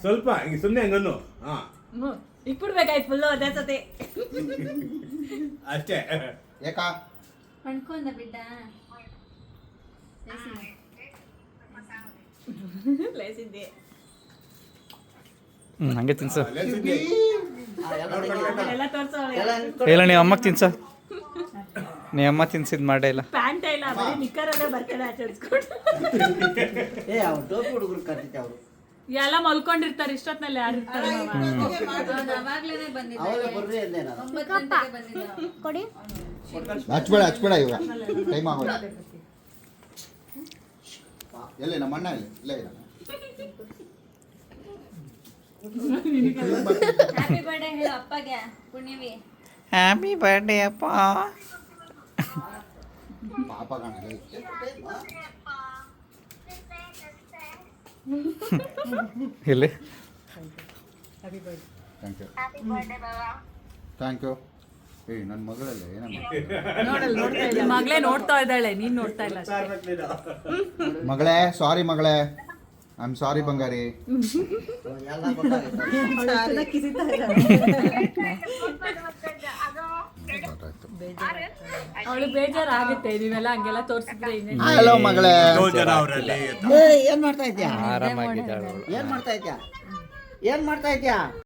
ಸ್ವಲ್ಪ ಹಿಂಗೆ ಸುಮ್ಮನೆ ಹಂಗನ್ನು ಹಾ ಇಕ್ಬಿಡ್ಬೇಕಾಯ್ತು ಫುಲ್ಲು ಅದೇ ಸತಿ ಅಷ್ಟೇ. ಯಾಕಾ ಅನ್ಕೊಂಡ ಬಿಡ್ಡ ಲೇಸಿದ್ದೆ ಹಂಗೆ ತಿನ್ಸು. ಲೇಸಿದ್ದೆ. ಎಲ್ಲ ತೋರ್ಸೋಳೆ ಇಲ್ಲ ನೀವು ಅಮ್ಮಕ್ಕೆ ತಿನ್ಸ. ನೀ ಅಮ್ಮ ತಿನ್ಸಿದ್ ಮಾಡೇ ಇಲ್ಲ. ಪ್ಯಾಂಟ್ ಇಲ್ಲ ಬರೀ ನಿಕ್ಕರಲ್ಲೇ ಬರ್ತಾರೆ ಆಚರಿಸ್ಕೊಂಡು. ಅವ್ರು ಟೋಪಿ ಹುಡುಗರು ಕರ್ತಿದ್ದೆ ಅವರು ಎಲ್ಲ ಮಲ್ಕೊಂಡಿರ್ತಾರೆ ಇಷ್ಟೊತ್ನಲ್ಲಿ ಯಾರು ಇರ್ತಾರೆ ಅವಾಗ ಬರ್ರಿ ಅಂದೆ ನಾನು. ಹಚ್ಬೇಡ ಇವಾಗ ಟೈಮ್ ಆಗೋಲ್ಲ. ಎಲ್ಲಿ ನಮ್ಮ ಅಣ್ಣ ಇಲ್ಲ ಇಲ್ಲ ಹ್ಯಾಪಿ ಬರ್ಡೇ ಹೇಳು ಅಪ್ಪಗೆ ಪುಣ್ಯವಿ. ಹ್ಯಾಪಿ ಬರ್ಡೇ ಅಪ್ಪ. ಪಾಪ ಕಾಣಲಿ ಇಲ್ಲಿ ಥ್ಯಾಂಕ್ ಯು. ಏಯ್ ನನ್ನ ಮಗಳಲ್ಲ ಏನಮ್ಮ ಮಗಳೇ ನೋಡ್ತಾ ಇದ್ದಾಳೆ, ನೀನ್ ನೋಡ್ತಾ ಇಲ್ಲ ಅಷ್ಟೇ. ಮಗಳೇ ಸಾರಿ ಮಗಳೇ, ಐ ಆಮ್ ಸಾರಿ ಬಂಗಾರಿ. ಎಲ್ಲ ಗೊತ್ತಾಗುತ್ತೆ. ಅವಳು ಬೇಜಾರಾಗುತ್ತೆ ನೀವೆಲ್ಲ ಹಂಗೆಲ್ಲ ತೋರಿಸಿದ್ರೆ. ಹಲೋ ಮಗಳೇ. ಏನ್ ಮಾಡ್ತಾ ಇದ್ಯಾ? ಆರಾಮಾಗಿದ್ದಾಳು. ಏನ್ ಮಾಡ್ತಾ ಇದ್ಯಾ?